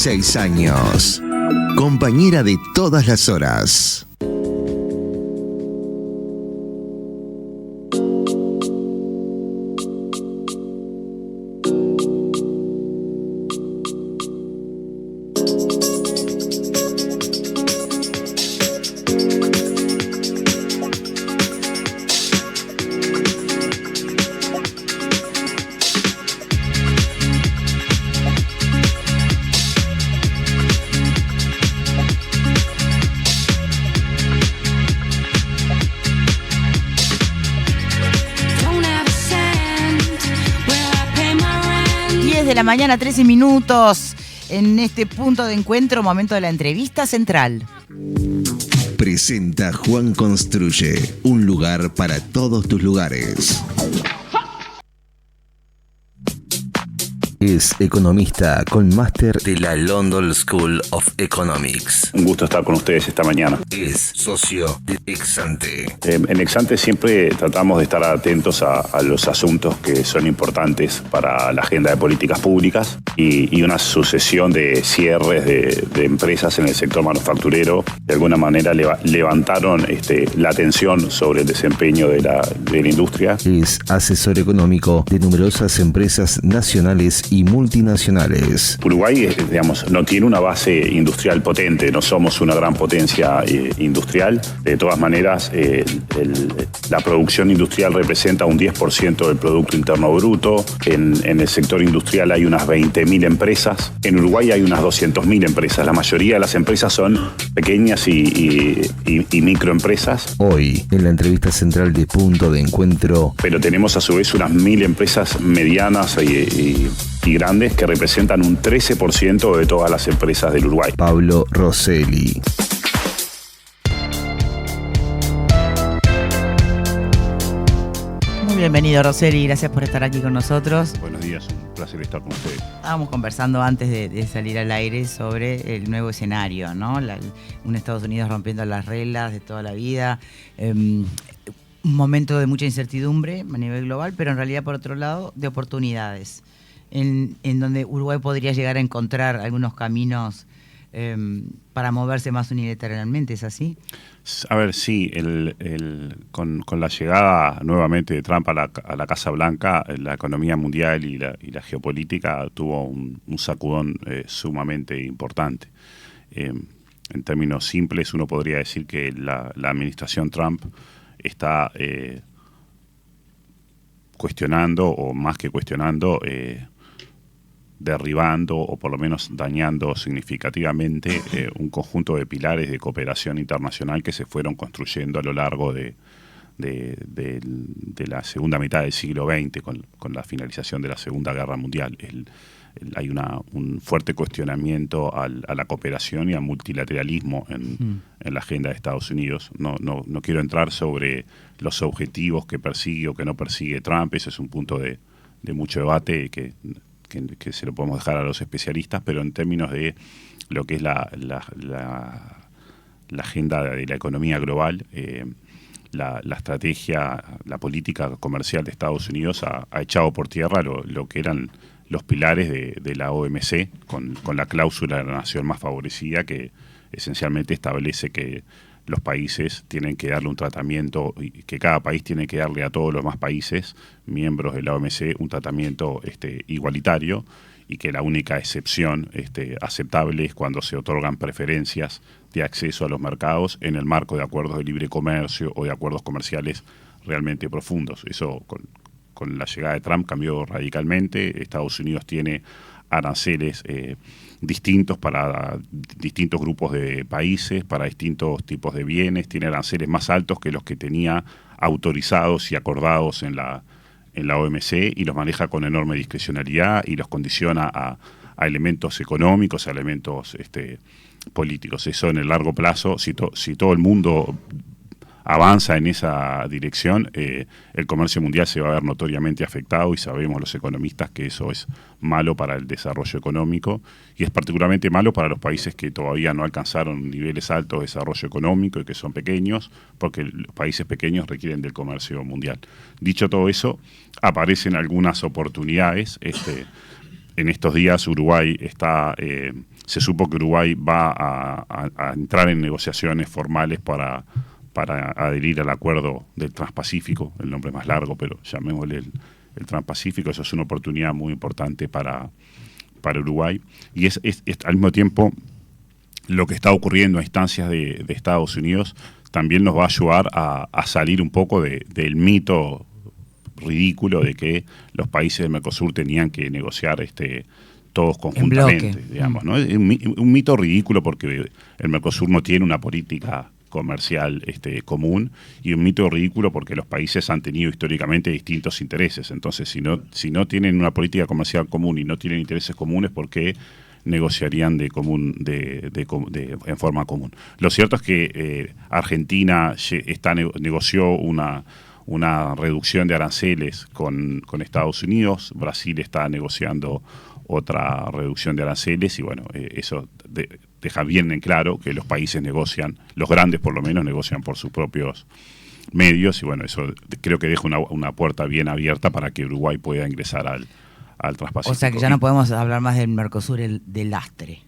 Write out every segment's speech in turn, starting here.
6 años. Compañera de todas las horas. Mañana 13 minutos en este punto de encuentro, momento de la entrevista central. Presenta Juan Construye, un lugar para todos tus lugares. Es economista con máster de la London School of Economics. Un gusto estar con ustedes esta mañana. Es socio de Exante. En Exante siempre tratamos de estar atentos a los asuntos que son importantes para la agenda de políticas públicas y una sucesión de cierres de empresas en el sector manufacturero de alguna manera levantaron la atención sobre el desempeño de la industria. Es asesor económico de numerosas empresas nacionales y multinacionales. Uruguay, no tiene una base industrial potente, no somos una gran potencia industrial. De todas maneras, la producción industrial representa un 10% del Producto Interno Bruto. En el sector industrial hay unas 20.000 empresas. En Uruguay hay unas 200.000 empresas. La mayoría de las empresas son pequeñas y microempresas. Hoy, en la entrevista central de Punto de Encuentro. Pero tenemos a su vez unas 1.000 empresas medianas y grandes que representan un 13% de todas las empresas del Uruguay. Pablo Rosselli. Muy bienvenido, Rosselli, gracias por estar aquí con nosotros. Buenos días, un placer estar con ustedes. Estábamos conversando antes de salir al aire sobre el nuevo escenario, ¿no? Un Estados Unidos rompiendo las reglas de toda la vida. Un momento de mucha incertidumbre a nivel global, pero en realidad, por otro lado, de oportunidades. En donde Uruguay podría llegar a encontrar algunos caminos para moverse más unilateralmente, ¿es así? A ver, sí, con la llegada nuevamente de Trump a la Casa Blanca, la economía mundial y la geopolítica tuvo un sacudón sumamente importante. En términos simples, uno podría decir que la administración Trump está cuestionando, o más que cuestionando, derribando o por lo menos dañando significativamente un conjunto de pilares de cooperación internacional que se fueron construyendo a lo largo de la segunda mitad del siglo XX con la finalización de la Segunda Guerra Mundial. Hay un fuerte cuestionamiento a la cooperación y al multilateralismo en la agenda de Estados Unidos. No quiero entrar sobre los objetivos que persigue o que no persigue Trump. Ese es un punto de mucho debate que se lo podemos dejar a los especialistas, pero en términos de lo que es la agenda de la economía global, la estrategia, la política comercial de Estados Unidos ha echado por tierra lo que eran los pilares de la OMC, con la cláusula de la nación más favorecida, que esencialmente establece que los países tienen que darle un tratamiento, y que cada país tiene que darle a todos los demás países, miembros de la OMC, un tratamiento igualitario, y que la única excepción aceptable es cuando se otorgan preferencias de acceso a los mercados en el marco de acuerdos de libre comercio o de acuerdos comerciales realmente profundos. Eso con la llegada de Trump cambió radicalmente. Estados Unidos tiene aranceles distintos para distintos grupos de países, para distintos tipos de bienes, tiene aranceles más altos que los que tenía autorizados y acordados en la OMC, y los maneja con enorme discrecionalidad y los condiciona a elementos económicos, a elementos políticos. Eso en el largo plazo, si todo el mundo avanza en esa dirección, el comercio mundial se va a ver notoriamente afectado, y sabemos los economistas que eso es malo para el desarrollo económico, y es particularmente malo para los países que todavía no alcanzaron niveles altos de desarrollo económico y que son pequeños, porque los países pequeños requieren del comercio mundial. Dicho todo eso, aparecen algunas oportunidades. En estos días Uruguay está se supo que Uruguay va a entrar en negociaciones formales para adherir al acuerdo del Transpacífico, el nombre más largo, pero llamémosle el Transpacífico. Eso es una oportunidad muy importante para Uruguay. Y es al mismo tiempo lo que está ocurriendo a instancias de Estados Unidos también nos va a ayudar a salir un poco del mito ridículo de que los países del Mercosur tenían que negociar todos conjuntamente, digamos, ¿no? Es un mito ridículo porque el Mercosur no tiene una política comercial común, y un mito ridículo porque los países han tenido históricamente distintos intereses. Entonces, si no tienen una política comercial común y no tienen intereses comunes, ¿por qué negociarían en forma común? Lo cierto es que Argentina negoció una reducción de aranceles con Estados Unidos. Brasil está negociando otra reducción de aranceles, y bueno, eso deja bien en claro que los países negocian, los grandes por lo menos, negocian por sus propios medios, y bueno, eso creo que deja una puerta bien abierta para que Uruguay pueda ingresar al Transpacífico. O sea que ya no podemos hablar más del Mercosur del lastre.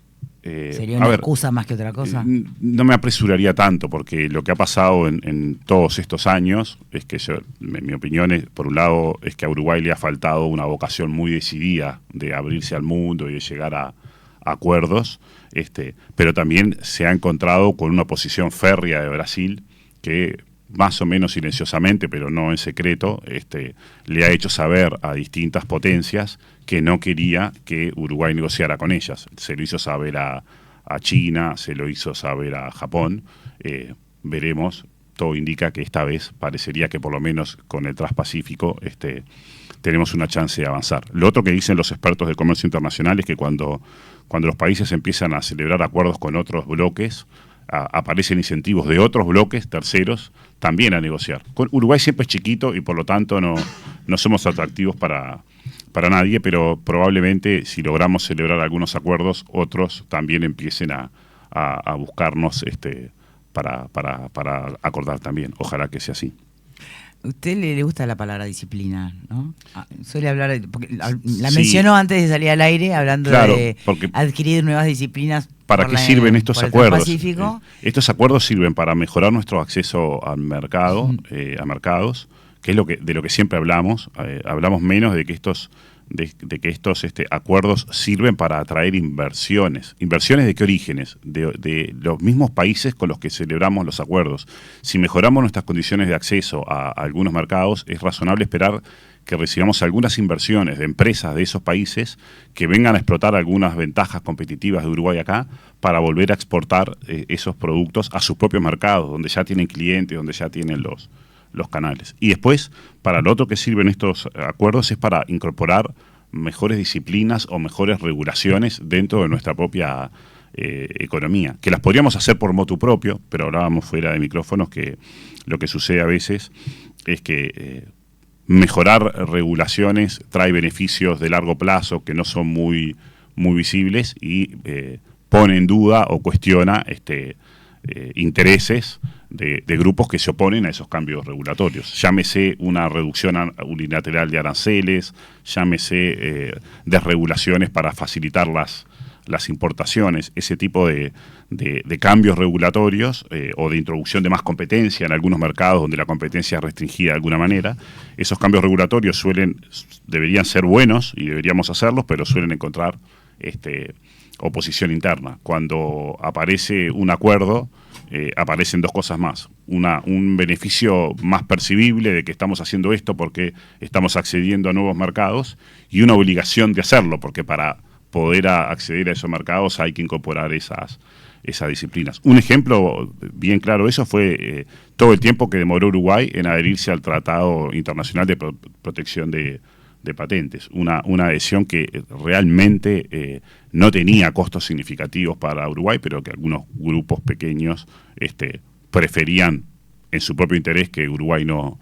¿Sería una excusa más que otra cosa? No me apresuraría tanto, porque lo que ha pasado en todos estos años es que mi opinión es, por un lado, es que a Uruguay le ha faltado una vocación muy decidida de abrirse al mundo y de llegar a acuerdos, pero también se ha encontrado con una oposición férrea de Brasil que, más o menos silenciosamente, pero no en secreto, le ha hecho saber a distintas potencias que no quería que Uruguay negociara con ellas. Se lo hizo saber a China, se lo hizo saber a Japón. Veremos, todo indica que esta vez parecería que por lo menos con el Transpacífico tenemos una chance de avanzar. Lo otro que dicen los expertos de comercio internacional es que cuando los países empiezan a celebrar acuerdos con otros bloques, aparecen incentivos de otros bloques terceros también a negociar. Uruguay siempre es chiquito y por lo tanto no somos atractivos para nadie, pero probablemente si logramos celebrar algunos acuerdos, otros también empiecen a buscarnos para acordar también. Ojalá que sea así. A usted le gusta la palabra disciplina, ¿no? Suele hablar, porque la Sí. mencionó antes de salir al aire, hablando Claro, de adquirir nuevas disciplinas. ¿Para qué sirven estos acuerdos? Pacífico. Estos acuerdos sirven para mejorar nuestro acceso al mercado, a mercados, que es de lo que siempre hablamos. Hablamos menos de que estos acuerdos sirven para atraer inversiones. ¿Inversiones de qué orígenes? De los mismos países con los que celebramos los acuerdos. Si mejoramos nuestras condiciones de acceso a algunos mercados, es razonable esperar que recibamos algunas inversiones de empresas de esos países que vengan a explotar algunas ventajas competitivas de Uruguay acá para volver a exportar esos productos a sus propios mercados, donde ya tienen clientes, donde ya tienen los canales. Y después, para lo otro que sirven estos acuerdos es para incorporar mejores disciplinas o mejores regulaciones dentro de nuestra propia economía, que las podríamos hacer por motu propio, pero hablábamos fuera de micrófonos que lo que sucede a veces es que mejorar regulaciones trae beneficios de largo plazo que no son muy visibles y pone en duda o cuestiona intereses de grupos que se oponen a esos cambios regulatorios. Llámese una reducción unilateral de aranceles, llámese desregulaciones para facilitar las importaciones, ese tipo de cambios regulatorios o de introducción de más competencia en algunos mercados donde la competencia es restringida de alguna manera. Esos cambios regulatorios deberían ser buenos y deberíamos hacerlos, pero suelen encontrar oposición interna. Cuando aparece un acuerdo, aparecen dos cosas más. Un beneficio más percibible de que estamos haciendo esto porque estamos accediendo a nuevos mercados, y una obligación de hacerlo, porque para poder acceder a esos mercados hay que incorporar esas disciplinas. Un ejemplo bien claro de eso fue todo el tiempo que demoró Uruguay en adherirse al Tratado Internacional de Protección de Patentes. Una adhesión que realmente no tenía costos significativos para Uruguay, pero que algunos grupos pequeños preferían en su propio interés que Uruguay no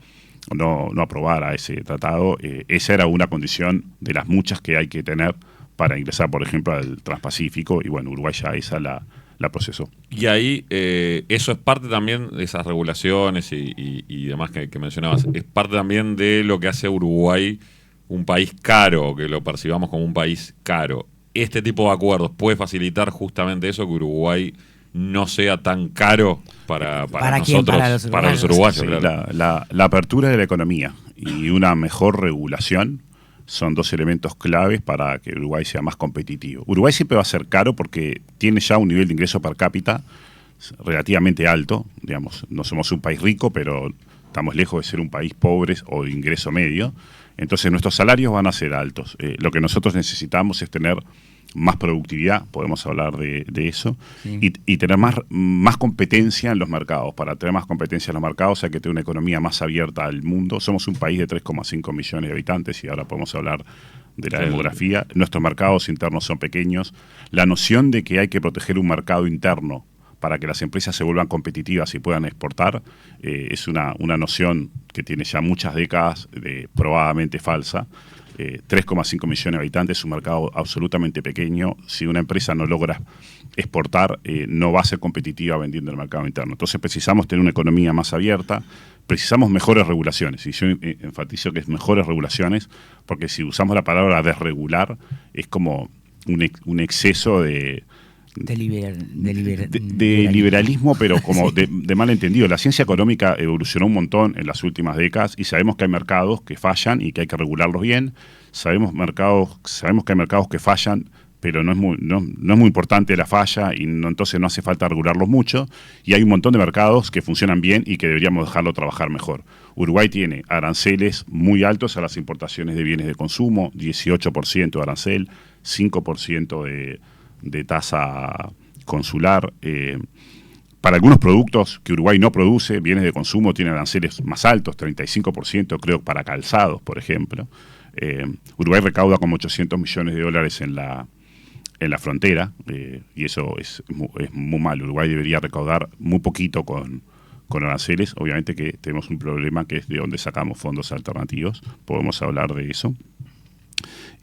aprobara ese tratado. Esa era una condición de las muchas que hay que tener para ingresar, por ejemplo, al Transpacífico, y bueno, Uruguay ya esa la procesó. Y ahí eso es parte también de esas regulaciones y demás que mencionabas, es parte también de lo que hace Uruguay un país caro, que lo percibamos como un país caro. este tipo de acuerdos puede facilitar justamente eso, que Uruguay no sea tan caro para nosotros, para los uruguayos. Sí, claro. la apertura de la economía y una mejor regulación son dos elementos claves para que Uruguay sea más competitivo. Uruguay siempre va a ser caro porque tiene ya un nivel de ingreso per cápita relativamente alto, digamos, no somos un país rico, pero estamos lejos de ser un país pobre o de ingreso medio, entonces nuestros salarios van a ser altos. Lo que nosotros necesitamos es tener más productividad, podemos hablar de eso, Sí. y tener más competencia en los mercados. Para tener más competencia en los mercados hay que tener una economía más abierta al mundo. Somos un país de 3,5 millones de habitantes y ahora podemos hablar de la demografía. Nuestros mercados internos son pequeños. La noción de que hay que proteger un mercado interno para que las empresas se vuelvan competitivas y puedan exportar, es una noción que tiene ya muchas décadas probadamente falsa. 3,5 millones de habitantes, es un mercado absolutamente pequeño. Si una empresa no logra exportar, no va a ser competitiva vendiendo en el mercado interno. Entonces precisamos tener una economía más abierta, precisamos mejores regulaciones. Y yo enfatizo que es mejores regulaciones, porque si usamos la palabra desregular, es como un exceso de liberalismo, pero como de malentendido. La ciencia económica evolucionó un montón en las últimas décadas y sabemos que hay mercados que fallan y que hay que regularlos bien. Sabemos que hay mercados que fallan, pero no es muy importante la falla y entonces no hace falta regularlos mucho. Y hay un montón de mercados que funcionan bien y que deberíamos dejarlo trabajar mejor. Uruguay tiene aranceles muy altos a las importaciones de bienes de consumo, 18% de arancel, 5% de tasa consular. Para algunos productos que Uruguay no produce, bienes de consumo tienen aranceles más altos, 35%, creo, para calzados, por ejemplo. Uruguay recauda como 800 millones de dólares en la frontera, y eso es muy mal. Uruguay debería recaudar muy poquito con aranceles. Obviamente que tenemos un problema que es de dónde sacamos fondos alternativos. Podemos hablar de eso.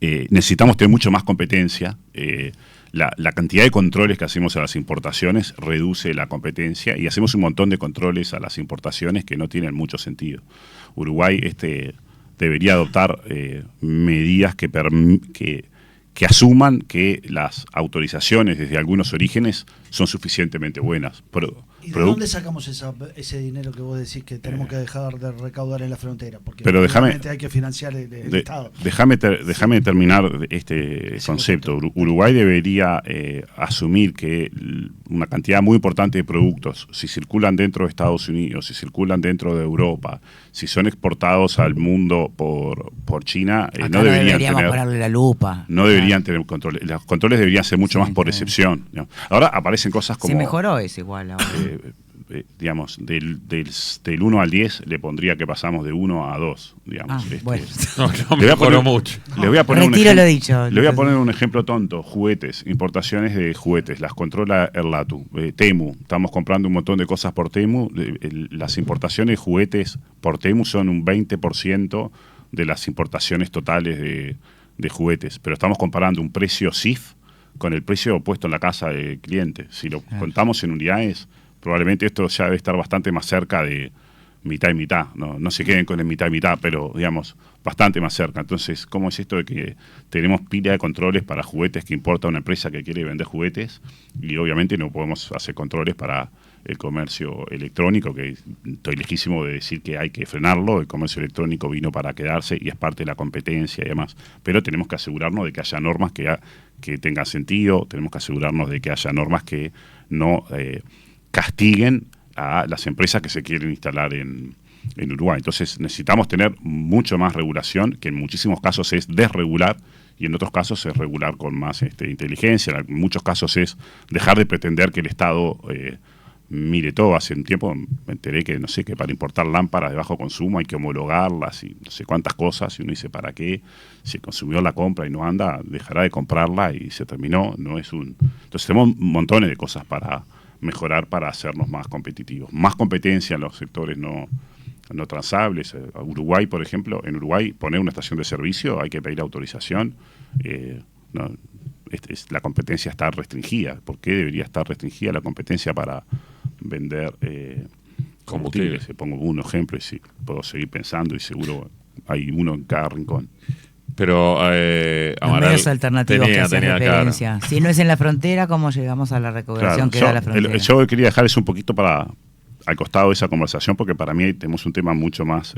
Necesitamos tener mucho más competencia. La cantidad de controles que hacemos a las importaciones reduce la competencia y hacemos un montón de controles a las importaciones que no tienen mucho sentido. Uruguay debería adoptar medidas que asuman que las autorizaciones desde algunos orígenes son suficientemente buenas. ¿Y de dónde sacamos ese dinero que vos decís que tenemos que dejar de recaudar en la frontera? Porque pero hay que financiar el Estado. Déjame terminar este concepto. Uruguay debería asumir que una cantidad muy importante de productos, si circulan dentro de Estados Unidos, si circulan dentro de Europa, si son exportados al mundo por China, no deberíamos ponerle la lupa. No deberían tener controles. Los controles deberían ser mucho más por excepción, ¿no? Ahora aparecen cosas como... Se mejoró eso igual ahora. Digamos, del 1 al 10 le pondría que pasamos de 1 a 2, digamos. Bueno. No mejoró mucho. Le voy a poner Retiro lo dicho. Le voy a poner un ejemplo tonto. Juguetes, importaciones de juguetes, las controla Erlatu. Temu, estamos comprando un montón de cosas por Temu. Las importaciones de juguetes por Temu son un 20% de las importaciones totales de juguetes, pero estamos comparando un precio CIF con el precio puesto en la casa del cliente. Si lo contamos en unidades, probablemente esto ya debe estar bastante más cerca de mitad y mitad. No se queden con el mitad y mitad, pero digamos, bastante más cerca. Entonces, ¿cómo es esto de que tenemos pila de controles para juguetes que importa una empresa que quiere vender juguetes? Y obviamente no podemos hacer controles para el comercio electrónico, que estoy lejísimo de decir que hay que frenarlo. El comercio electrónico vino para quedarse y es parte de la competencia y demás. Pero tenemos que asegurarnos de que haya normas que tengan sentido, tenemos que asegurarnos de que haya normas que no castiguen a las empresas que se quieren instalar en Uruguay. Entonces necesitamos tener mucho más regulación, que en muchísimos casos es desregular y en otros casos es regular con más inteligencia. En muchos casos es dejar de pretender que el Estado mire todo. Hace un tiempo me enteré que, no sé, que para importar lámparas de bajo consumo hay que homologarlas y no sé cuántas cosas, y uno dice, ¿para qué? Si el consumidor la compra y no anda, dejará de comprarla y se terminó. Entonces tenemos montones de cosas para mejorar para hacernos más competitivos. Más competencia en los sectores no transables. Uruguay, por ejemplo, en Uruguay poner una estación de servicio hay que pedir autorización. La competencia está restringida. ¿Por qué debería estar restringida la competencia para vender combustibles? Pongo un ejemplo y sí, puedo seguir pensando y seguro hay uno en cada rincón. Pero los medios alternativos que hacen referencia. Claro. Si no es en la frontera, ¿cómo llegamos a la recaudación que da la frontera? Yo quería dejar eso un poquito al costado de esa conversación, porque para mí tenemos un tema mucho más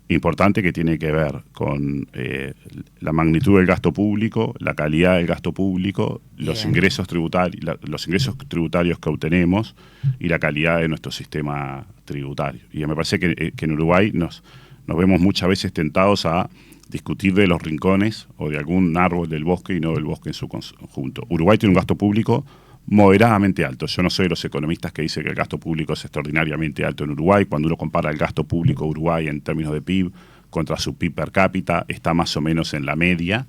importante que tiene que ver con la magnitud del gasto público, la calidad del gasto público, los ingresos tributarios que obtenemos y la calidad de nuestro sistema tributario. Y me parece que en Uruguay nos vemos muchas veces tentados a discutir de los rincones o de algún árbol del bosque y no del bosque en su conjunto. Uruguay tiene un gasto público moderadamente alto. Yo no soy de los economistas que dicen que el gasto público es extraordinariamente alto en Uruguay. Cuando uno compara el gasto público de Uruguay en términos de PIB contra su PIB per cápita, está más o menos en la media,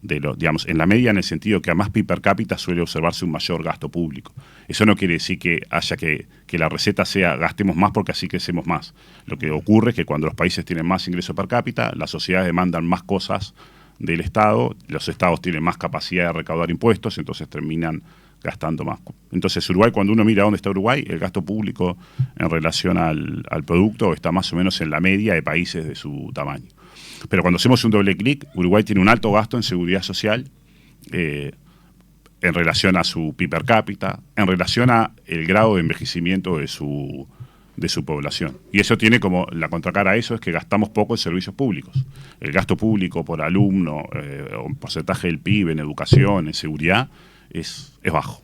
digamos, en la media en el sentido que a más PIB per cápita suele observarse un mayor gasto público. Eso no quiere decir que haya que la receta sea gastemos más porque así crecemos más. Lo que ocurre es que cuando los países tienen más ingresos per cápita, las sociedades demandan más cosas del Estado, los estados tienen más capacidad de recaudar impuestos, entonces terminan gastando más. Entonces Uruguay, cuando uno mira dónde está Uruguay, el gasto público en relación al producto está más o menos en la media de países de su tamaño. Pero cuando hacemos un doble clic, Uruguay tiene un alto gasto en seguridad social en relación a su PIB per cápita, en relación a el grado de envejecimiento de su población. Y eso tiene como, la contracara a eso es que gastamos poco en servicios públicos. El gasto público por alumno, un porcentaje del PIB en educación, en seguridad, es bajo.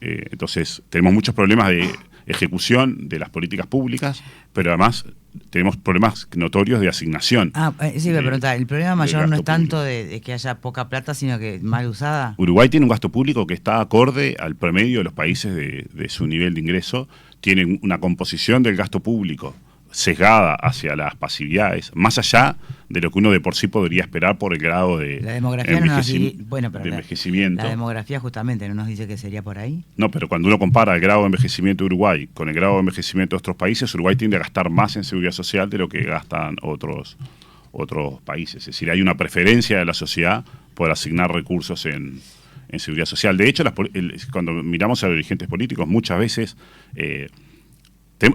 Entonces, tenemos muchos problemas de ejecución de las políticas públicas, pero además tenemos problemas notorios de asignación. Sí, me preguntaba, ¿el problema mayor no es tanto de que haya poca plata, sino que mal usada? Uruguay tiene un gasto público que está acorde al promedio de los países de su nivel de ingreso, tiene una composición del gasto público sesgada hacia las pasividades, más allá de lo que uno de por sí podría esperar por el grado de envejecimiento. La demografía justamente no nos dice que sería por ahí. No, pero cuando uno compara el grado de envejecimiento de Uruguay con el grado de envejecimiento de otros países, Uruguay tiende a gastar más en seguridad social de lo que gastan otros países. Es decir, hay una preferencia de la sociedad por asignar recursos en seguridad social. De hecho, cuando miramos a los dirigentes políticos, muchas veces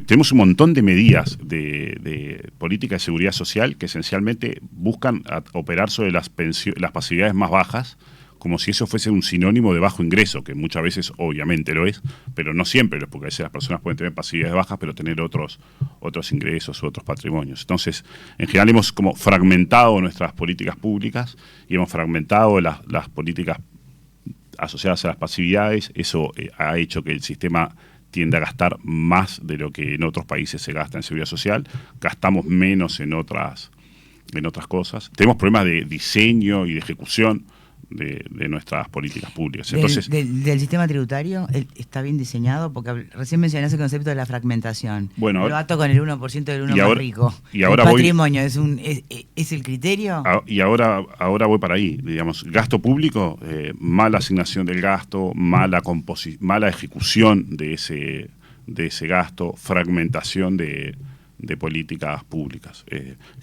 tenemos un montón de medidas de política de seguridad social que esencialmente buscan operar sobre las pasividades más bajas, como si eso fuese un sinónimo de bajo ingreso, que muchas veces obviamente lo es, pero no siempre, porque a veces las personas pueden tener pasividades bajas, pero tener otros ingresos u otros patrimonios. Entonces, en general hemos como fragmentado nuestras políticas públicas y hemos fragmentado las políticas asociadas a las pasividades. Eso ha hecho que el sistema tiende a gastar más de lo que en otros países se gasta en seguridad social, gastamos menos en otras cosas. Tenemos problemas de diseño y de ejecución de nuestras políticas públicas. Entonces, del sistema tributario, ¿está bien diseñado? Porque recién mencionaste el concepto de la fragmentación. Bueno, lo ato con el 1% del uno más rico. Y ahora ¿el patrimonio es el criterio? Y ahora voy para ahí. Digamos, gasto público, mala asignación del gasto, mala ejecución de ese gasto, fragmentación de políticas públicas.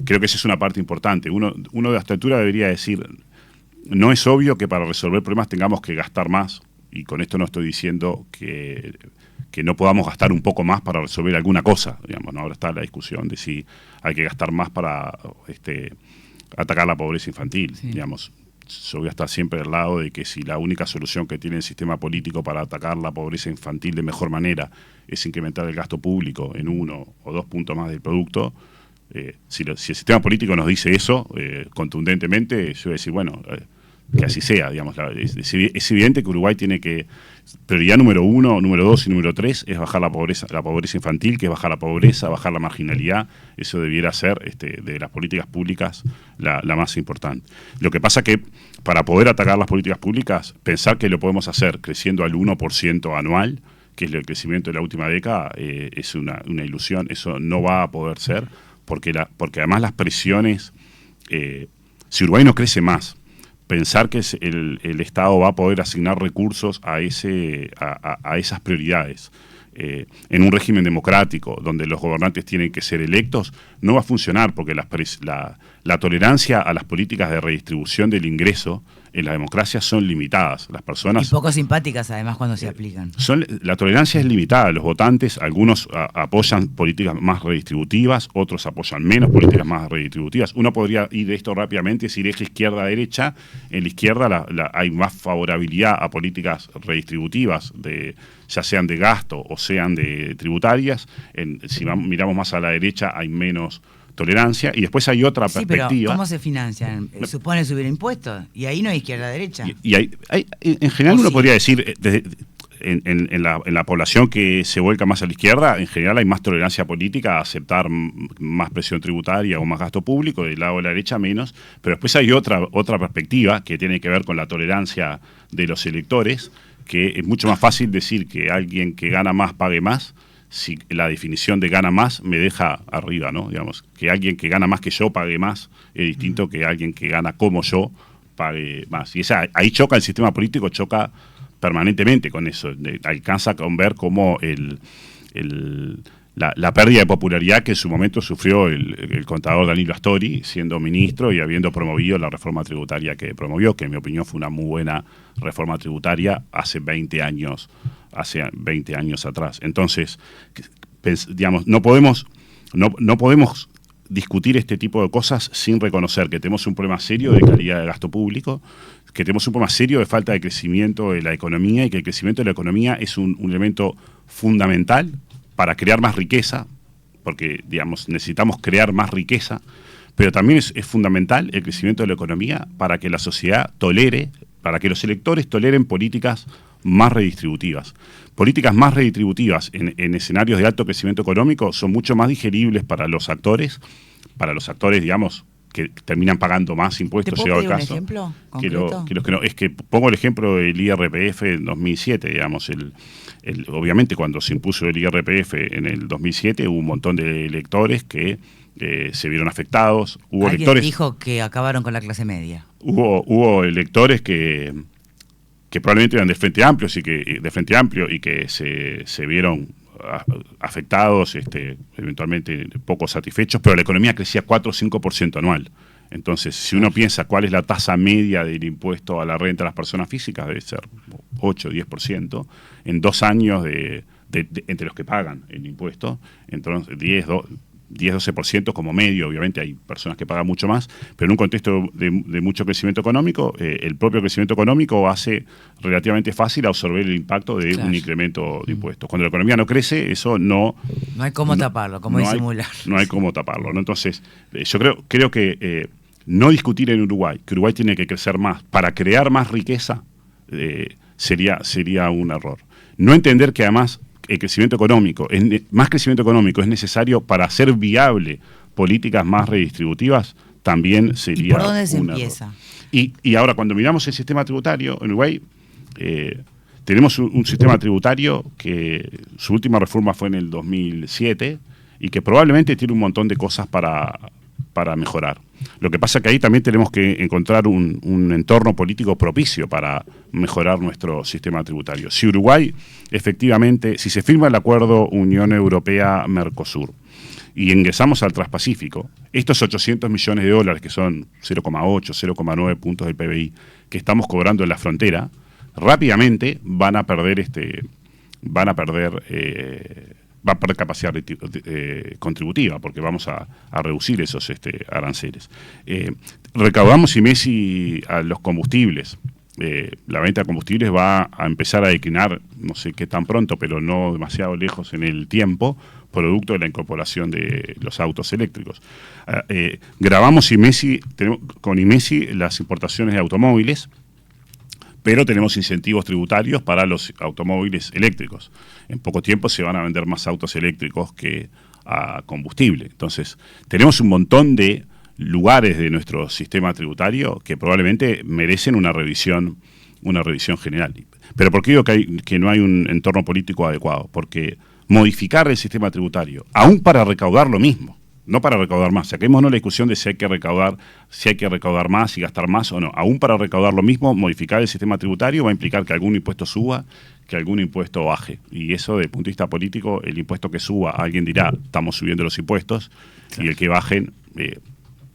Creo que esa es una parte importante. Uno de esta altura debería decir, no es obvio que para resolver problemas tengamos que gastar más, y con esto no estoy diciendo que no podamos gastar un poco más para resolver alguna cosa, digamos, ¿no? Ahora está la discusión de si hay que gastar más para atacar la pobreza infantil, sí. Digamos. Yo voy a estar siempre al lado de que si la única solución que tiene el sistema político para atacar la pobreza infantil de mejor manera es incrementar el gasto público en 1 o 2 puntos más del producto, si el sistema político nos dice eso contundentemente, yo voy a decir, bueno, que así sea, digamos. Es evidente que Uruguay tiene que, prioridad número 1, número 2 y número 3 es bajar la pobreza infantil, que es bajar la pobreza, bajar la marginalidad. Eso debiera ser de las políticas públicas la más importante. Lo que pasa que para poder atacar las políticas públicas, pensar que lo podemos hacer creciendo al 1% anual, que es el crecimiento de la última década, es una ilusión. Eso no va a poder ser, porque además las presiones, si Uruguay no crece más, pensar que el Estado va a poder asignar recursos a esas prioridades en un régimen democrático donde los gobernantes tienen que ser electos, no va a funcionar, porque la tolerancia a las políticas de redistribución del ingreso en la democracia son limitadas. Las personas... Y poco simpáticas, además, cuando se aplican. La tolerancia es limitada. Los votantes, algunos apoyan políticas más redistributivas, otros apoyan menos políticas más redistributivas. Uno podría ir de esto rápidamente, decir eje izquierda-derecha. En la izquierda hay más favorabilidad a políticas redistributivas, ya sean de gasto o sean de tributarias. Si miramos más a la derecha, hay menos tolerancia, y después hay otra perspectiva. Pero ¿cómo se financian? Supone subir impuestos, y ahí no hay izquierda-derecha. Y en general uno podría decir, en la población que se vuelca más a la izquierda, en general hay más tolerancia política a aceptar más presión tributaria o más gasto público, del lado de la derecha menos, pero después hay otra perspectiva que tiene que ver con la tolerancia de los electores, que es mucho más fácil decir que alguien que gana más pague más, si la definición de gana más me deja arriba, ¿no? Digamos, que alguien que gana más que yo pague más es distinto que alguien que gana como yo pague más. Y ahí choca el sistema político, choca permanentemente con eso. Alcanza con ver cómo la pérdida de popularidad que en su momento sufrió el contador Danilo Astori, siendo ministro y habiendo promovido la reforma tributaria que promovió, que en mi opinión fue una muy buena reforma tributaria hace 20 años atrás. Entonces, digamos, no podemos discutir este tipo de cosas sin reconocer que tenemos un problema serio de calidad de gasto público, que tenemos un problema serio de falta de crecimiento de la economía, y que el crecimiento de la economía es un elemento fundamental para crear más riqueza, porque, digamos, necesitamos crear más riqueza, pero también es fundamental el crecimiento de la economía para que la sociedad para que los electores toleren políticas más redistributivas. Políticas más redistributivas en escenarios de alto crecimiento económico son mucho más digeribles para los actores, digamos, que terminan pagando más impuestos. ¿Te puedo pedir un ejemplo concreto? Es que pongo el ejemplo del IRPF en 2007, digamos, obviamente cuando se impuso el IRPF en el 2007 hubo un montón de electores que se vieron afectados. Alguien dijo que acabaron con la clase media. Hubo electores que probablemente eran de Frente Amplio y que se vieron afectados, eventualmente poco satisfechos, pero la economía crecía 4 o 5% anual. Entonces, si uno piensa cuál es la tasa media del impuesto a la renta de las personas físicas, debe ser 8 o 10%, en 2 años entre los que pagan el impuesto, entonces 10-12% como medio. Obviamente hay personas que pagan mucho más, pero en un contexto de mucho crecimiento económico, el propio crecimiento económico hace relativamente fácil absorber el impacto de un incremento de impuestos. Cuando la economía no crece, eso no hay cómo taparlo, cómo disimular. No hay cómo taparlo, ¿no? Entonces, yo creo que no discutir en Uruguay, que Uruguay tiene que crecer más para crear más riqueza, sería un error. No entender que además el crecimiento económico, más crecimiento económico es necesario para hacer viable políticas más redistributivas, también sería. ¿Y por dónde se empieza? Y ahora, cuando miramos el sistema tributario, en Uruguay tenemos un sistema tributario que su última reforma fue en el 2007 y que probablemente tiene un montón de cosas para mejorar. Lo que pasa es que ahí también tenemos que encontrar un entorno político propicio para mejorar nuestro sistema tributario. Si Uruguay, efectivamente, si se firma el acuerdo Unión Europea-Mercosur y ingresamos al Transpacífico, estos 800 millones de dólares, que son 0,8, 0,9 puntos del PBI, que estamos cobrando en la frontera, rápidamente va a perder capacidad contributiva, porque vamos a reducir esos aranceles. Recaudamos IMESI a los combustibles. La venta de combustibles va a empezar a declinar, no sé qué tan pronto, pero no demasiado lejos en el tiempo, producto de la incorporación de los autos eléctricos. Grabamos con IMESI las importaciones de automóviles, pero tenemos incentivos tributarios para los automóviles eléctricos. En poco tiempo se van a vender más autos eléctricos que a combustible. Entonces, tenemos un montón de lugares de nuestro sistema tributario que probablemente merecen una revisión general. Pero ¿por qué digo que no hay un entorno político adecuado? Porque modificar el sistema tributario, aún para recaudar lo mismo, no para recaudar más. Saquémonos la discusión de si hay que recaudar más y gastar más o no. Aún para recaudar lo mismo, modificar el sistema tributario va a implicar que algún impuesto suba, que algún impuesto baje. Y eso, desde el punto de vista político, el impuesto que suba, alguien dirá, estamos subiendo los impuestos, claro, y el que bajen,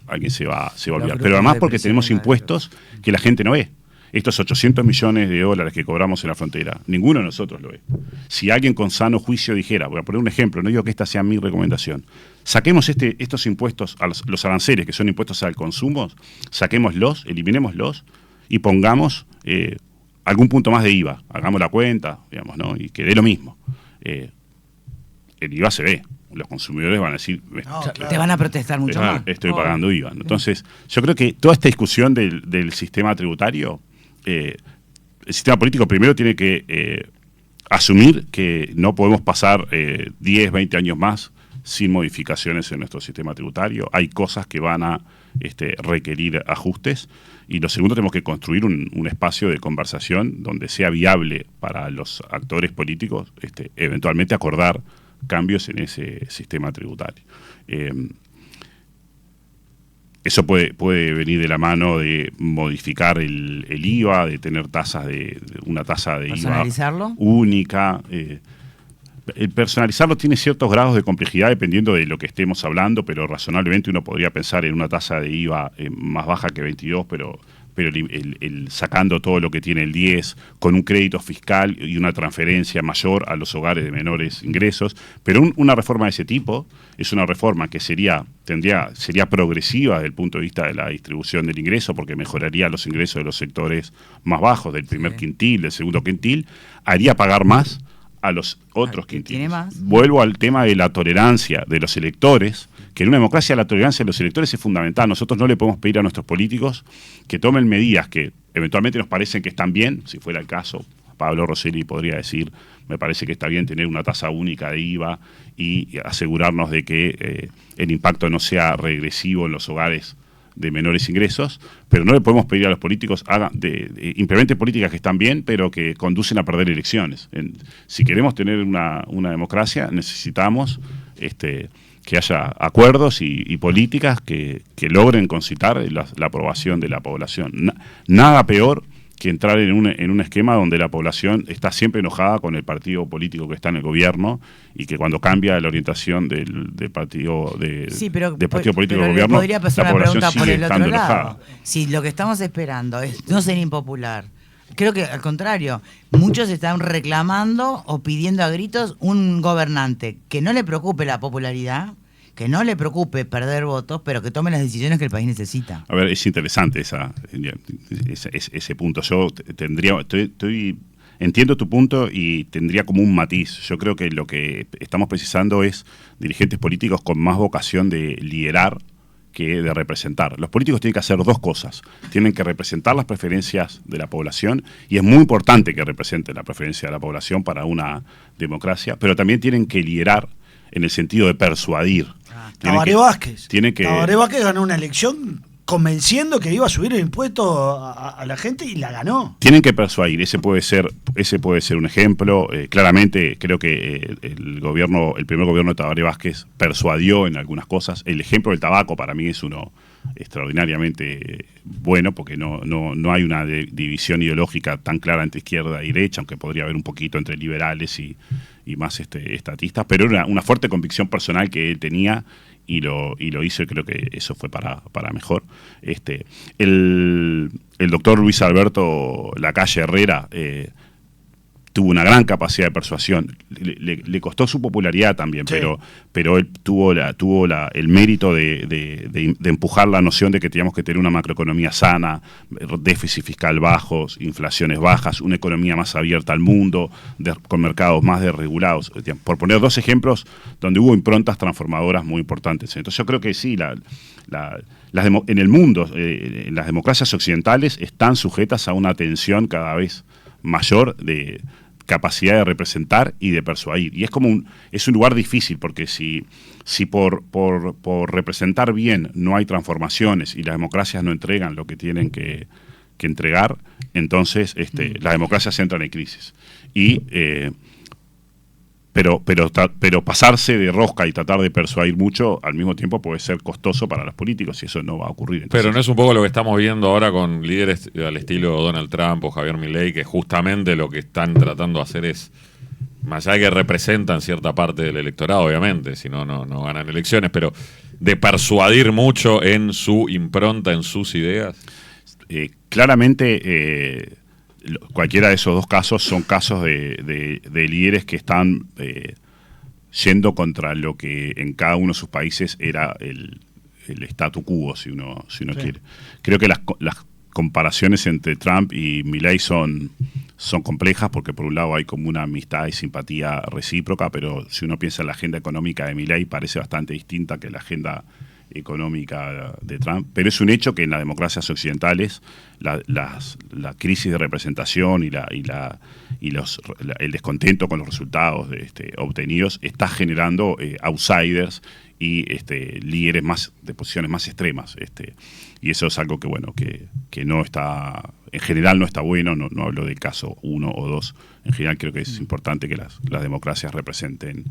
alguien se va a olvidar. Pero además porque tenemos impuestos que la gente no ve. Estos 800 millones de dólares que cobramos en la frontera, ninguno de nosotros lo ve. Si alguien con sano juicio dijera, voy a poner un ejemplo, no digo que esta sea mi recomendación, saquemos estos impuestos, los aranceles, que son impuestos al consumo, saquémoslos, eliminémoslos y pongamos algún punto más de IVA. Hagamos la cuenta, digamos, ¿no? Y que dé lo mismo. El IVA se ve. Los consumidores van a decir... Te van a protestar mucho más. Estoy pagando IVA. Entonces, yo creo que toda esta discusión del sistema tributario, el sistema político primero tiene que asumir que no podemos pasar 10, 20 años más sin modificaciones en nuestro sistema tributario. Hay cosas que van a requerir ajustes. Y lo segundo, tenemos que construir un espacio de conversación donde sea viable para los actores políticos eventualmente acordar cambios en ese sistema tributario. Eso puede venir de la mano de modificar el IVA, de tener una tasa de IVA única. El personalizarlo tiene ciertos grados de complejidad dependiendo de lo que estemos hablando, pero razonablemente uno podría pensar en una tasa de IVA más baja que 22, pero sacando todo lo que tiene el 10, con un crédito fiscal y una transferencia mayor a los hogares de menores ingresos. Pero una reforma de ese tipo es una reforma que sería progresiva desde el punto de vista de la distribución del ingreso, porque mejoraría los ingresos de los sectores más bajos, del primer quintil, del segundo quintil, haría pagar más a los otros quintiles. Vuelvo al tema de la tolerancia de los electores, que en una democracia la tolerancia de los electores es fundamental. Nosotros no le podemos pedir a nuestros políticos que tomen medidas que eventualmente nos parecen que están bien. Si fuera el caso, Pablo Rosselli podría decir, me parece que está bien tener una tasa única de IVA y asegurarnos de que el impacto no sea regresivo en los hogares de menores ingresos, pero no le podemos pedir a los políticos implementen políticas que están bien, pero que conducen a perder elecciones. Si queremos tener una democracia, necesitamos que haya acuerdos y políticas que logren concitar la aprobación de la población. Nada peor que entrar en un esquema donde la población está siempre enojada con el partido político que está en el gobierno y que cuando cambia la orientación del partido político del gobierno, podría pasar la población una pregunta por sigue el otro estando lado. enojada. Si lo que estamos esperando es no ser impopular, creo que al contrario, muchos están reclamando o pidiendo a gritos un gobernante que no le preocupe la popularidad, que no le preocupe perder votos, pero que tome las decisiones que el país necesita. A ver, es interesante ese punto. Yo entiendo tu punto y tendría como un matiz. Yo creo que lo que estamos precisando es dirigentes políticos con más vocación de liderar que de representar. Los políticos tienen que hacer dos cosas. Tienen que representar las preferencias de la población, y es muy importante que representen la preferencia de la población para una democracia, pero también tienen que liderar en el sentido de persuadir. Tabaré Vázquez Tabaré Vázquez ganó una elección convenciendo que iba a subir el impuesto a la gente y la ganó. Tienen que persuadir, ese puede ser un ejemplo. Claramente creo que el primer gobierno de Tabaré Vázquez persuadió en algunas cosas. El ejemplo del tabaco para mí es uno extraordinariamente bueno, porque no hay una división ideológica tan clara entre izquierda y derecha, aunque podría haber un poquito entre liberales y más estatistas, pero era una fuerte convicción personal que él tenía y lo hizo, y creo que eso fue para mejor. El doctor Luis Alberto Lacalle Herrera tuvo una gran capacidad de persuasión. Le costó su popularidad también, sí, pero él tuvo el mérito de empujar la noción de que teníamos que tener una macroeconomía sana, déficit fiscal bajos, inflaciones bajas, una economía más abierta al mundo, con mercados más desregulados. Por poner dos ejemplos donde hubo improntas transformadoras muy importantes. Entonces yo creo que sí, en el mundo, las democracias occidentales están sujetas a una tensión cada vez mayor de capacidad de representar y de persuadir. Y es un lugar difícil, porque si por representar bien no hay transformaciones y las democracias no entregan lo que tienen que entregar, entonces las democracias entran en crisis. Pero pasarse de rosca y tratar de persuadir mucho al mismo tiempo puede ser costoso para los políticos, y eso no va a ocurrir. Entonces, pero no es un poco lo que estamos viendo ahora con líderes al estilo Donald Trump o Javier Milei, que justamente lo que están tratando de hacer es, más allá de que representan cierta parte del electorado, obviamente, si no ganan elecciones, pero de persuadir mucho en su impronta, en sus ideas? Claramente, cualquiera de esos dos casos son casos de líderes que están yendo contra lo que en cada uno de sus países era el statu quo, si uno quiere. Creo que las comparaciones entre Trump y Milei son complejas, porque por un lado hay como una amistad y simpatía recíproca, pero si uno piensa en la agenda económica de Milei parece bastante distinta que la agenda económica de Trump, pero es un hecho que en las democracias occidentales la crisis de representación y el descontento con los resultados obtenidos está generando outsiders y líderes de posiciones más extremas, y eso es algo que bueno que no está, en general no está bueno. No hablo del caso 1 o 2, en general creo que es importante que las democracias representen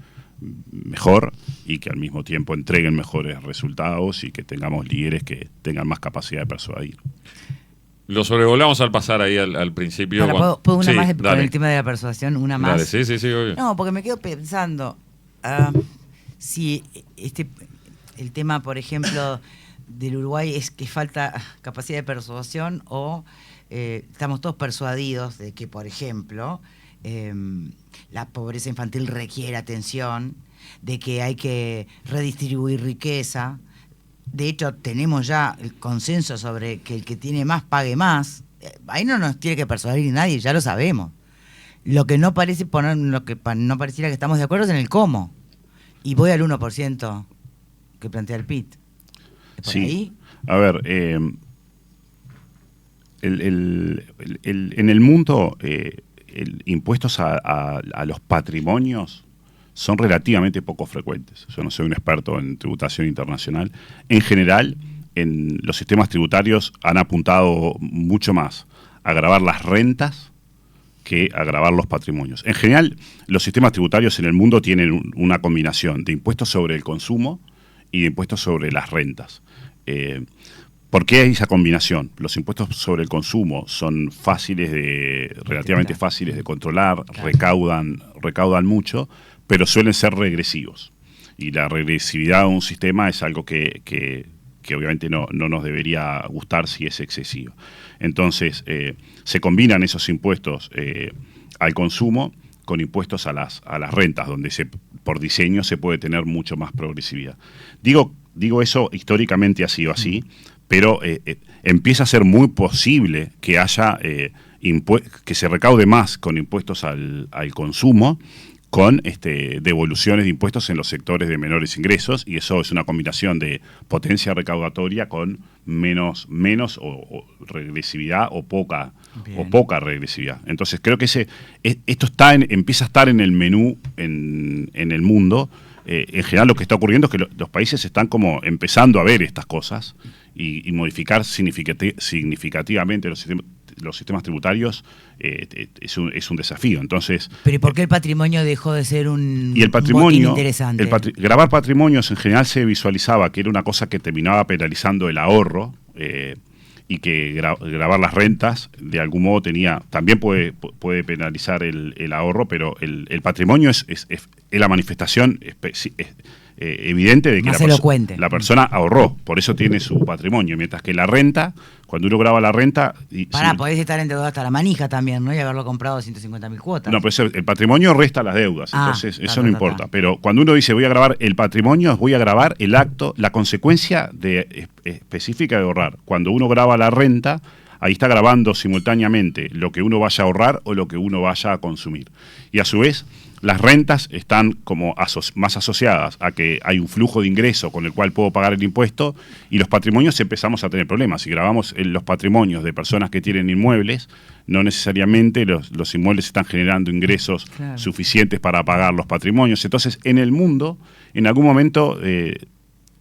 mejor y que al mismo tiempo entreguen mejores resultados y que tengamos líderes que tengan más capacidad de persuadir. Lo sobrevolamos al pasar ahí al principio. ¿Puedo una más con el tema de la persuasión? Una más. Dale, sí, obvio. No, porque me quedo pensando, si el tema, por ejemplo, del Uruguay es que falta capacidad de persuasión o estamos todos persuadidos de que, por ejemplo, la pobreza infantil requiere atención, de que hay que redistribuir riqueza. De hecho, tenemos ya el consenso sobre que el que tiene más pague más. Ahí no nos tiene que persuadir nadie, ya lo sabemos. Lo que no pareciera que estamos de acuerdo es en el cómo. Y voy al 1% que plantea el PIT. ¿Es por ahí? A ver, en el mundo impuestos a los patrimonios son relativamente poco frecuentes. Yo no soy un experto en tributación internacional. En general, en los sistemas tributarios han apuntado mucho más a gravar las rentas que a gravar los patrimonios. En general, los sistemas tributarios en el mundo tienen una combinación de impuestos sobre el consumo y de impuestos sobre las rentas. ¿Por qué hay esa combinación? Los impuestos sobre el consumo son relativamente fáciles de controlar, recaudan mucho, pero suelen ser regresivos. Y la regresividad de un sistema es algo que obviamente no nos debería gustar si es excesivo. Entonces, se combinan esos impuestos al consumo con impuestos a las rentas, donde por diseño se puede tener mucho más progresividad. Digo eso, históricamente ha sido así, pero empieza a ser muy posible que haya que se recaude más con impuestos al consumo, con devoluciones de impuestos en los sectores de menores ingresos, y eso es una combinación de potencia recaudatoria con menos o regresividad o poca regresividad. Entonces creo que esto empieza a estar en el menú en el mundo. En general lo que está ocurriendo es que los países están como empezando a ver estas cosas y modificar significativamente los sistemas tributarios es un desafío. Entonces, pero ¿y por qué el patrimonio dejó de ser un patrimonio botín interesante? Grabar patrimonios en general se visualizaba que era una cosa que terminaba penalizando el ahorro, y que grabar las rentas de algún modo también puede penalizar el ahorro, pero el patrimonio es la manifestación evidente de que la persona ahorró, por eso tiene su patrimonio, mientras que la renta, cuando uno graba la renta... podés estar endeudado hasta la manija también, ¿no? Y haberlo comprado 150.000 cuotas. No, pues el patrimonio resta las deudas, entonces eso no importa. Pero cuando uno dice voy a grabar el patrimonio, voy a grabar el acto, la consecuencia específica de ahorrar. Cuando uno graba la renta, ahí está grabando simultáneamente lo que uno vaya a ahorrar o lo que uno vaya a consumir. Y a su vez, las rentas están como más asociadas a que hay un flujo de ingreso con el cual puedo pagar el impuesto, y los patrimonios empezamos a tener problemas. Si grabamos los patrimonios de personas que tienen inmuebles, no necesariamente los inmuebles están generando ingresos suficientes para pagar los patrimonios. Entonces, en el mundo, en algún momento...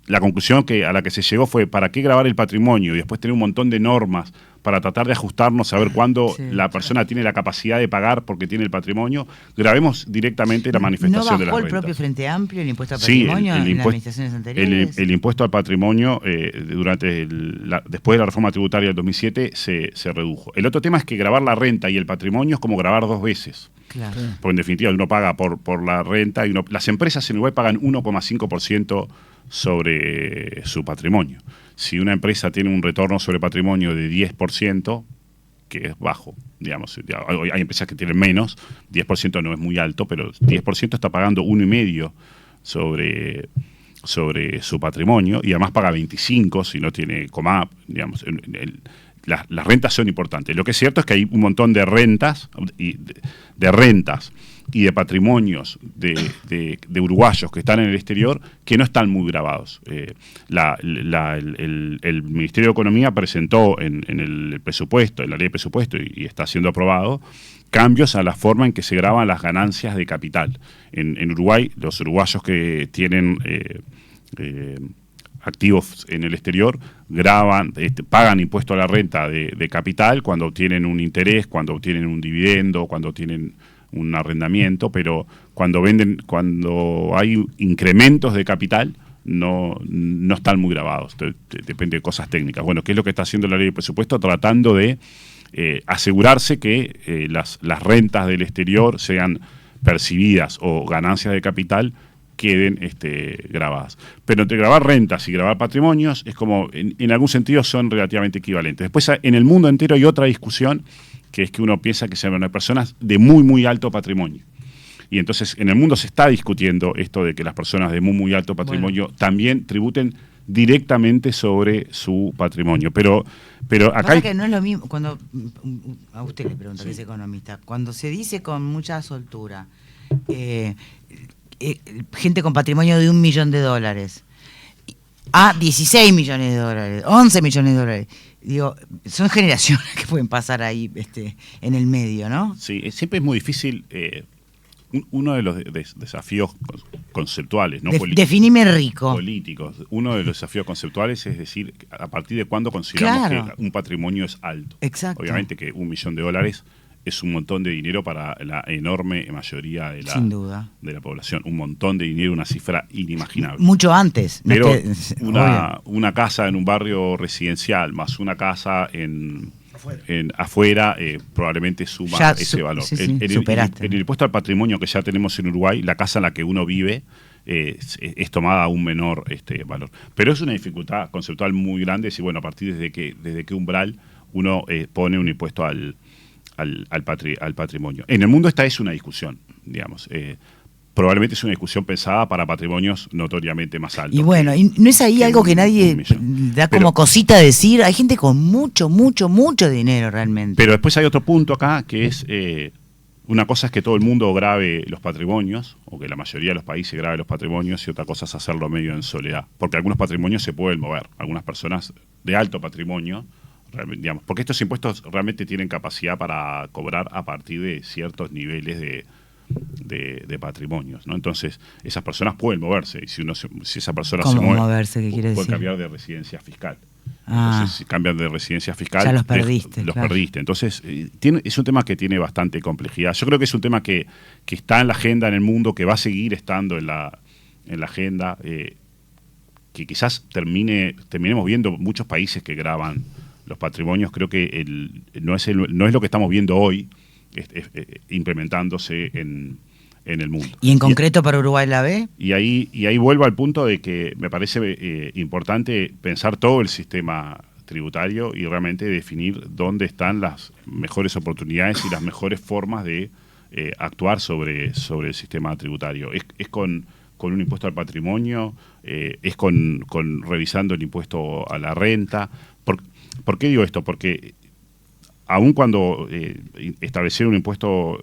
la conclusión a la que se llegó fue: ¿para qué grabar el patrimonio y después tener un montón de normas para tratar de ajustarnos a ver cuándo la persona tiene la capacidad de pagar porque tiene el patrimonio, gravemos directamente la manifestación de las rentas. ¿No bajó el propio Frente Amplio el impuesto al patrimonio en las administraciones anteriores? El impuesto al patrimonio después de la reforma tributaria del 2007 se redujo. El otro tema es que gravar la renta y el patrimonio es como grabar dos veces. Claro. Porque en definitiva uno paga por la renta y las empresas en Uruguay pagan 1,5% sobre su patrimonio. Si una empresa tiene un retorno sobre patrimonio de 10%, que es bajo, digamos, hay empresas que tienen menos, 10% no es muy alto, pero 10% está pagando 1,5% sobre su patrimonio, y además paga 25% si no tiene COMAP, digamos. Las rentas son importantes. Lo que es cierto es que hay un montón de rentas y de patrimonios de uruguayos que están en el exterior que no están muy gravados. El Ministerio de Economía presentó en el presupuesto, en la ley de presupuesto, y está siendo aprobado, cambios a la forma en que se graban las ganancias de capital. En Uruguay, los uruguayos que tienen activos en el exterior pagan impuesto a la renta de capital cuando obtienen un interés, cuando obtienen un dividendo, cuando tienen un arrendamiento, pero cuando hay incrementos de capital no están muy gravados, depende de cosas técnicas. Bueno, ¿qué es lo que está haciendo la ley de presupuesto? Tratando de asegurarse que las rentas del exterior sean percibidas o ganancias de capital queden grabadas. Pero entre grabar rentas y grabar patrimonios es como, en algún sentido son relativamente equivalentes. Después en el mundo entero hay otra discusión, que es que uno piensa que son personas de muy, muy alto patrimonio. Y entonces en el mundo se está discutiendo esto de que las personas de muy, muy alto patrimonio también tributen directamente sobre su patrimonio. Pero acá que no es lo mismo, cuando a usted le pregunto, que es economista, cuando se dice con mucha soltura, gente con patrimonio de $1 millón a 16 millones de dólares, 11 millones de dólares. Digo, son generaciones que pueden pasar ahí en el medio, ¿no? Sí, siempre es muy difícil. Uno de los desafíos conceptuales, no definime rico. Políticos. Uno de los desafíos conceptuales es decir, a partir de cuándo consideramos que un patrimonio es alto. Exacto. Obviamente que $1 millón es un montón de dinero para la enorme mayoría de Sin duda. De la población. Un montón de dinero, una cifra inimaginable. Mucho antes. Pero una casa en un barrio residencial más una casa afuera probablemente suma ese valor. Sí, en el impuesto al patrimonio que ya tenemos en Uruguay, la casa en la que uno vive es tomada a un menor valor. Pero es una dificultad conceptual muy grande, si bueno, a partir desde qué umbral uno pone un impuesto al patrimonio. En el mundo esta es una discusión, digamos. Probablemente es una discusión pensada para patrimonios notoriamente más altos. Y bueno, ¿y no es ahí algo que nadie da como cosita decir? Hay gente con mucho, mucho, mucho dinero realmente. Pero después hay otro punto acá, que es, una cosa es que todo el mundo grave los patrimonios, o que la mayoría de los países grave los patrimonios, y otra cosa es hacerlo medio en soledad. Porque algunos patrimonios se pueden mover. Algunas personas de alto patrimonio, digamos, porque estos impuestos realmente tienen capacidad para cobrar a partir de ciertos niveles de patrimonios, ¿no? Entonces, esas personas pueden moverse, y si esa persona se mueve, moverse? ¿Qué quiere decir? Puede cambiar de residencia fiscal. Ah, entonces, si cambian de residencia fiscal, ya los perdiste. Perdiste. Entonces, es un tema que tiene bastante complejidad. Yo creo que es un tema que está en la agenda en el mundo, que va a seguir estando en la agenda, que quizás terminemos viendo muchos países que graban los patrimonios. Creo que no es lo que estamos viendo hoy implementándose en el mundo. ¿Y en concreto para Uruguay la ve? Y ahí vuelvo al punto de que me parece importante pensar todo el sistema tributario y realmente definir dónde están las mejores oportunidades y las mejores formas de actuar sobre el sistema tributario. Es con un impuesto al patrimonio, es con revisando el impuesto a la renta. ¿Por qué digo esto? Porque aun cuando establecer un impuesto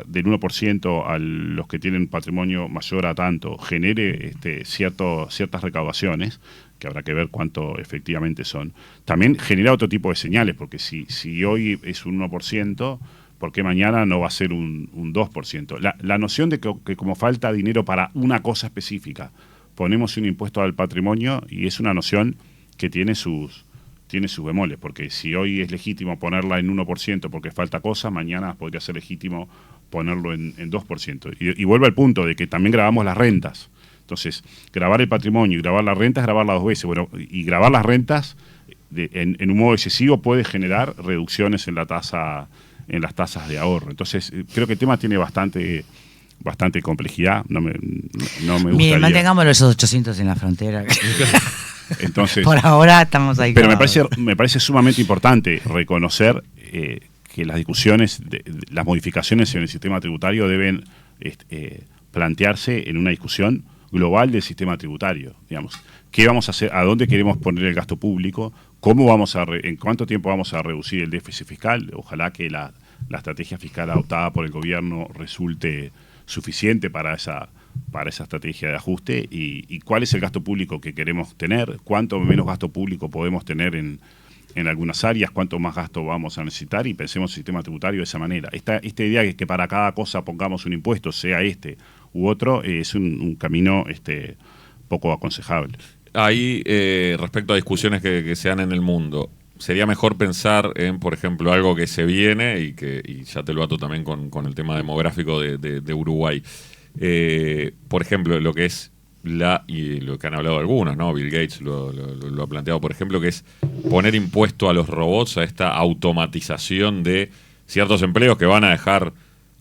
del 1% a los que tienen patrimonio mayor a tanto genere ciertas recaudaciones, que habrá que ver cuánto efectivamente son, también genera otro tipo de señales, porque si hoy es un 1%, ¿por qué mañana no va a ser un 2%? La noción de que como falta dinero para una cosa específica, ponemos un impuesto al patrimonio, y es una noción que tiene sus tiene sus bemoles, porque si hoy es legítimo ponerla en 1% porque falta cosa, mañana podría ser legítimo ponerlo en 2%. Y vuelve al punto de que también grabamos las rentas. Entonces, grabar el patrimonio y grabar las rentas, grabarlas 2 veces. Bueno, y grabar las rentas en un modo excesivo puede generar reducciones en las tasas de ahorro. Entonces, creo que el tema tiene bastante complejidad. No me gustaría. Mire, mantengamos los 800 en la frontera. Entonces, por ahora estamos ahí. Pero me parece sumamente importante reconocer que las discusiones, las modificaciones en el sistema tributario deben plantearse en una discusión global del sistema tributario. Digamos, ¿qué vamos a hacer? ¿A dónde queremos poner el gasto público? ¿En cuánto tiempo vamos a reducir el déficit fiscal? Ojalá que la estrategia fiscal adoptada por el gobierno resulte suficiente para esa estrategia de ajuste y cuál es el gasto público que queremos tener, cuánto menos gasto público podemos tener en algunas áreas, cuánto más gasto vamos a necesitar, y pensemos el sistema tributario de esa manera. Esta idea de que para cada cosa pongamos un impuesto, sea este u otro, es un camino poco aconsejable. Ahí, respecto a discusiones que se dan en el mundo, sería mejor pensar en, por ejemplo, algo que se viene y ya te lo ato también con el tema demográfico de Uruguay. Por ejemplo, lo que es y lo que han hablado algunos, ¿no? Bill Gates lo ha planteado, por ejemplo, que es poner impuesto a los robots, a esta automatización de ciertos empleos que van a dejar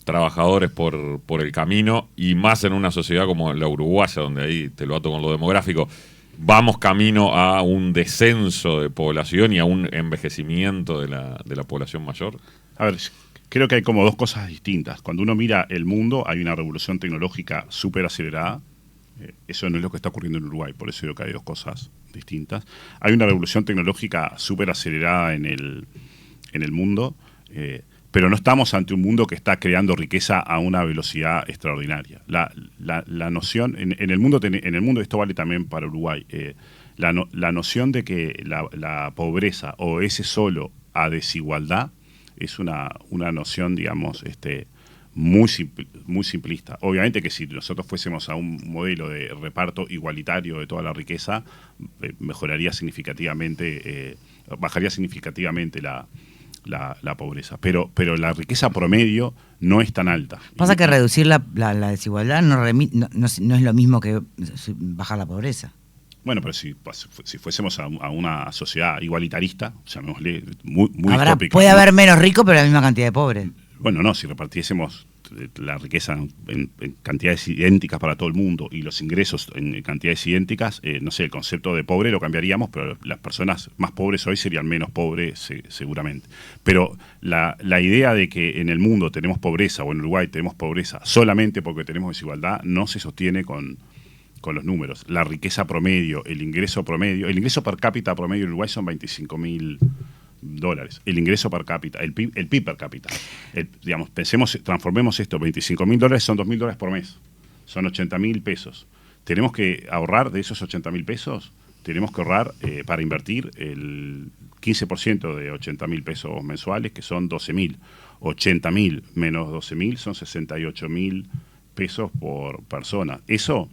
trabajadores por el camino, y más en una sociedad como la uruguaya, donde ahí te lo ato con lo demográfico, vamos camino a un descenso de población y a un envejecimiento de la población mayor. A ver, creo que hay como dos cosas distintas. Cuando uno mira el mundo, hay una revolución tecnológica súper acelerada. Eso no es lo que está ocurriendo en Uruguay, por eso digo que hay dos cosas distintas. Hay una revolución tecnológica súper acelerada en el mundo, pero no estamos ante un mundo que está creando riqueza a una velocidad extraordinaria. La noción, en el mundo, esto vale también para Uruguay, la noción de que la pobreza obedece solo a desigualdad es una noción, digamos, muy simplista. Obviamente que si nosotros fuésemos a un modelo de reparto igualitario de toda la riqueza, bajaría significativamente la pobreza. Pero la riqueza promedio no es tan alta. Pasa que reducir la desigualdad no es lo mismo que bajar la pobreza. Bueno, pero si fuésemos a una sociedad igualitarista, llamémosle muy utópica, puede haber menos ricos, pero la misma cantidad de pobres. Bueno, no, si repartiésemos la riqueza en cantidades idénticas para todo el mundo y los ingresos en cantidades idénticas, no sé, el concepto de pobre lo cambiaríamos, pero las personas más pobres hoy serían menos pobres seguramente. Pero la idea de que en el mundo tenemos pobreza, o en Uruguay tenemos pobreza solamente porque tenemos desigualdad, no se sostiene con los números. La riqueza promedio, el ingreso per cápita promedio en Uruguay son $25.000. El ingreso per cápita, el PIB per cápita. Digamos, transformemos esto, $25.000 son $2.000 por mes, son 80.000 pesos. Tenemos que ahorrar de esos 80.000 pesos, tenemos que ahorrar para invertir el 15% de 80.000 pesos mensuales, que son 12.000. 80.000 menos 12.000 son 68.000 pesos por persona. Eso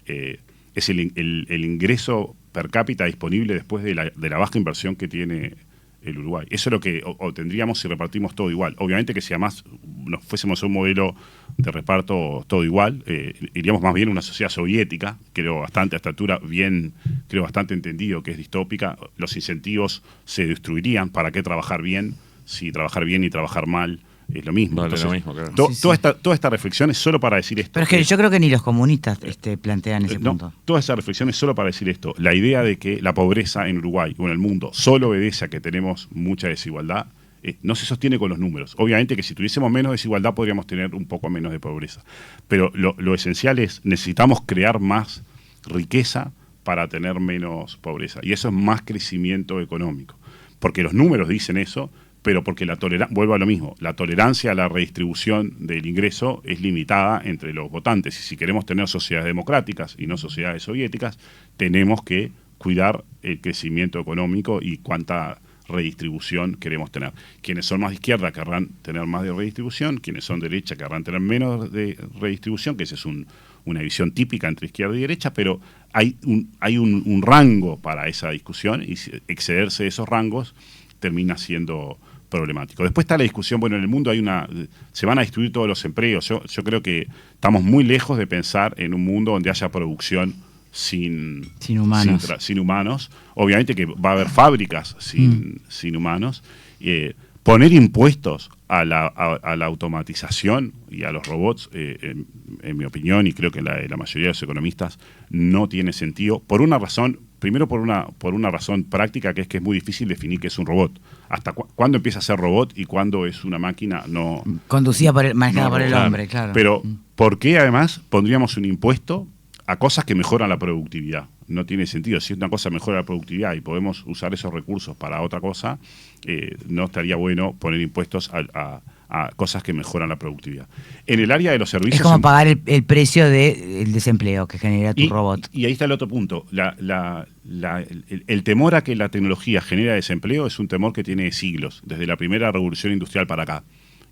es el ingreso per cápita disponible después de la baja inversión que tiene el Uruguay. Eso es lo que obtendríamos si repartimos todo igual. Obviamente que si además nos fuésemos a un modelo de reparto todo igual, iríamos más bien a una sociedad soviética, creo bastante a esta altura, creo bastante entendido que es distópica. Los incentivos se destruirían. ¿Para qué trabajar bien si trabajar bien y trabajar mal es lo mismo? Vale, entonces, lo mismo, claro. Toda esta reflexión es solo para decir esto. Pero es que yo creo que ni los comunistas plantean ese no, punto. Toda esta reflexión es solo para decir esto. La idea de que la pobreza en Uruguay o en el mundo solo obedece a que tenemos mucha desigualdad, no se sostiene con los números. Obviamente que si tuviésemos menos desigualdad podríamos tener un poco menos de pobreza. Pero lo esencial es, necesitamos crear más riqueza para tener menos pobreza. Y eso es más crecimiento económico. Porque los números dicen eso, pero porque vuelvo a lo mismo, la tolerancia a la redistribución del ingreso es limitada entre los votantes. Y si queremos tener sociedades democráticas y no sociedades soviéticas, tenemos que cuidar el crecimiento económico y cuánta redistribución queremos tener. Quienes son más de izquierda querrán tener más de redistribución, quienes son de derecha querrán tener menos de redistribución, que esa es una visión típica entre izquierda y derecha, pero hay un rango para esa discusión y excederse de esos rangos termina siendo problemático. Después está la discusión, bueno, en el mundo se van a destruir todos los empleos. Yo creo que estamos muy lejos de pensar en un mundo donde haya producción sin humanos. Obviamente que va a haber fábricas sin humanos. Poner impuestos a la automatización y a los robots, en mi opinión, y creo que la mayoría de los economistas, no tiene sentido. Por una razón, primero por una razón práctica, que es muy difícil definir qué es un robot. Hasta cuándo empieza a ser robot y cuándo es una máquina manejada por el hombre, claro. Pero, ¿por qué además pondríamos un impuesto a cosas que mejoran la productividad? No tiene sentido. Si una cosa mejora la productividad y podemos usar esos recursos para otra cosa, no estaría bueno poner impuestos a cosas que mejoran la productividad. En el área de los servicios... Es como pagar el precio del desempleo que genera tu robot. Y ahí está el otro punto. El temor a que la tecnología genera desempleo es un temor que tiene siglos, desde la primera revolución industrial para acá.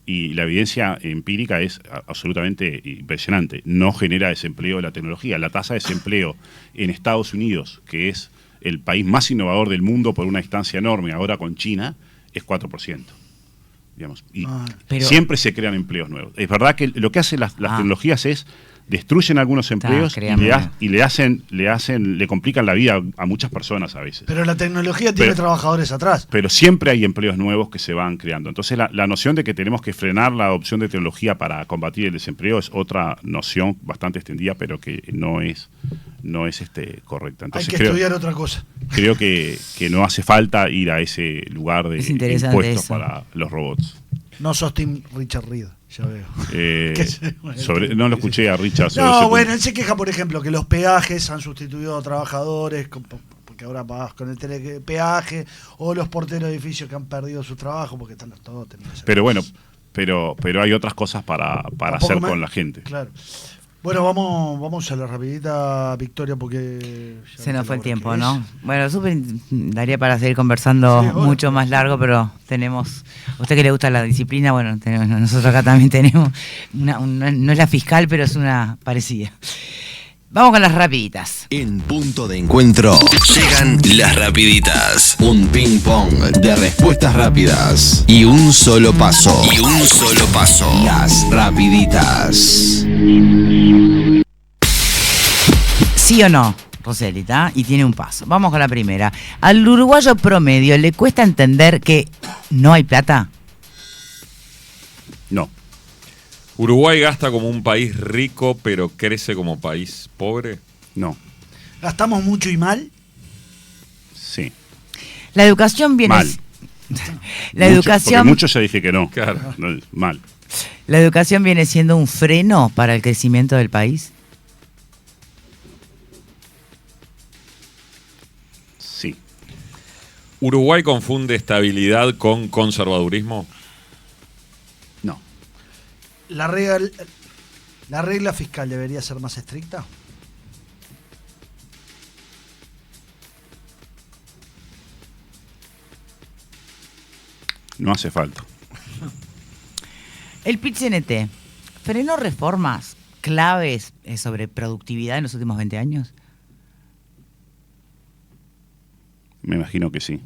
Y la evidencia empírica es absolutamente impresionante. No genera desempleo la tecnología. La tasa de desempleo en Estados Unidos, que es el país más innovador del mundo por una distancia enorme, ahora con China, es 4%. Digamos. Y siempre se crean empleos nuevos. Es verdad que lo que hacen las tecnologías es destruyen algunos empleos y le complican la vida a muchas personas a veces. Pero la tecnología tiene trabajadores atrás. Pero siempre hay empleos nuevos que se van creando. Entonces la noción de que tenemos que frenar la adopción de tecnología para combatir el desempleo es otra noción bastante extendida, pero que no es correcta. Entonces, hay que estudiar otra cosa. Creo que no hace falta ir a ese lugar de impuestos para los robots. No sos Team Richard Reed, ya veo. No lo escuché a Richard. No, bueno, él se queja, por ejemplo, que los peajes han sustituido a trabajadores, porque ahora pagas con el telepeaje, o los porteros de edificios que han perdido su trabajo porque están todos teniendo. Pero bueno, pero hay otras cosas para hacer con la gente. Claro. Bueno, vamos a la rapidita, Victoria, porque... Se nos fue el tiempo, ¿no? Bueno, daría para seguir conversando mucho más largo, pero tenemos... A usted que le gusta la disciplina, bueno, nosotros acá también tenemos... no es la fiscal, pero es una parecida. Vamos con las rapiditas. En Punto de Encuentro llegan las rapiditas. Un ping pong de respuestas rápidas y un solo paso. Las rapiditas. ¿Sí o no, Roselita? Y tiene un paso. Vamos con la primera. ¿Al uruguayo promedio le cuesta entender que no hay plata? No. ¿Uruguay gasta como un país rico, pero crece como país pobre? No. ¿Gastamos mucho y mal? Sí. La educación viene... Mal. Porque mucho ya dije que no. Claro. No, mal. ¿La educación viene siendo un freno para el crecimiento del país? Sí. ¿Uruguay confunde estabilidad con conservadurismo? No. ¿La regla fiscal debería ser más estricta? No hace falta. El PIT-CNT frenó reformas claves sobre productividad en los últimos 20 años. Me imagino que sí.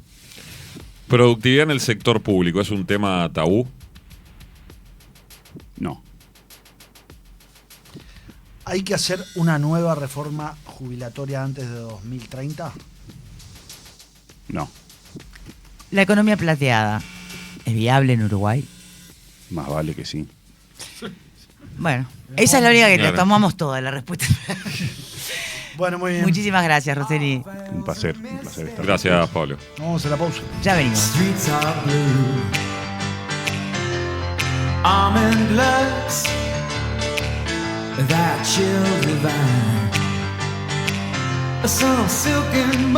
¿Productividad en el sector público es un tema tabú? No. ¿Hay que hacer una nueva reforma jubilatoria antes de 2030? No. ¿La economía plateada es viable en Uruguay? Más vale que sí. Bueno, esa es la única que le tomamos toda la respuesta. Bueno, muy bien. Muchísimas gracias, Roseli. Un placer estar. Gracias, Pablo. Vamos a la pausa. Ya venimos. Streets are blue, almond looks, that chill divine, some silken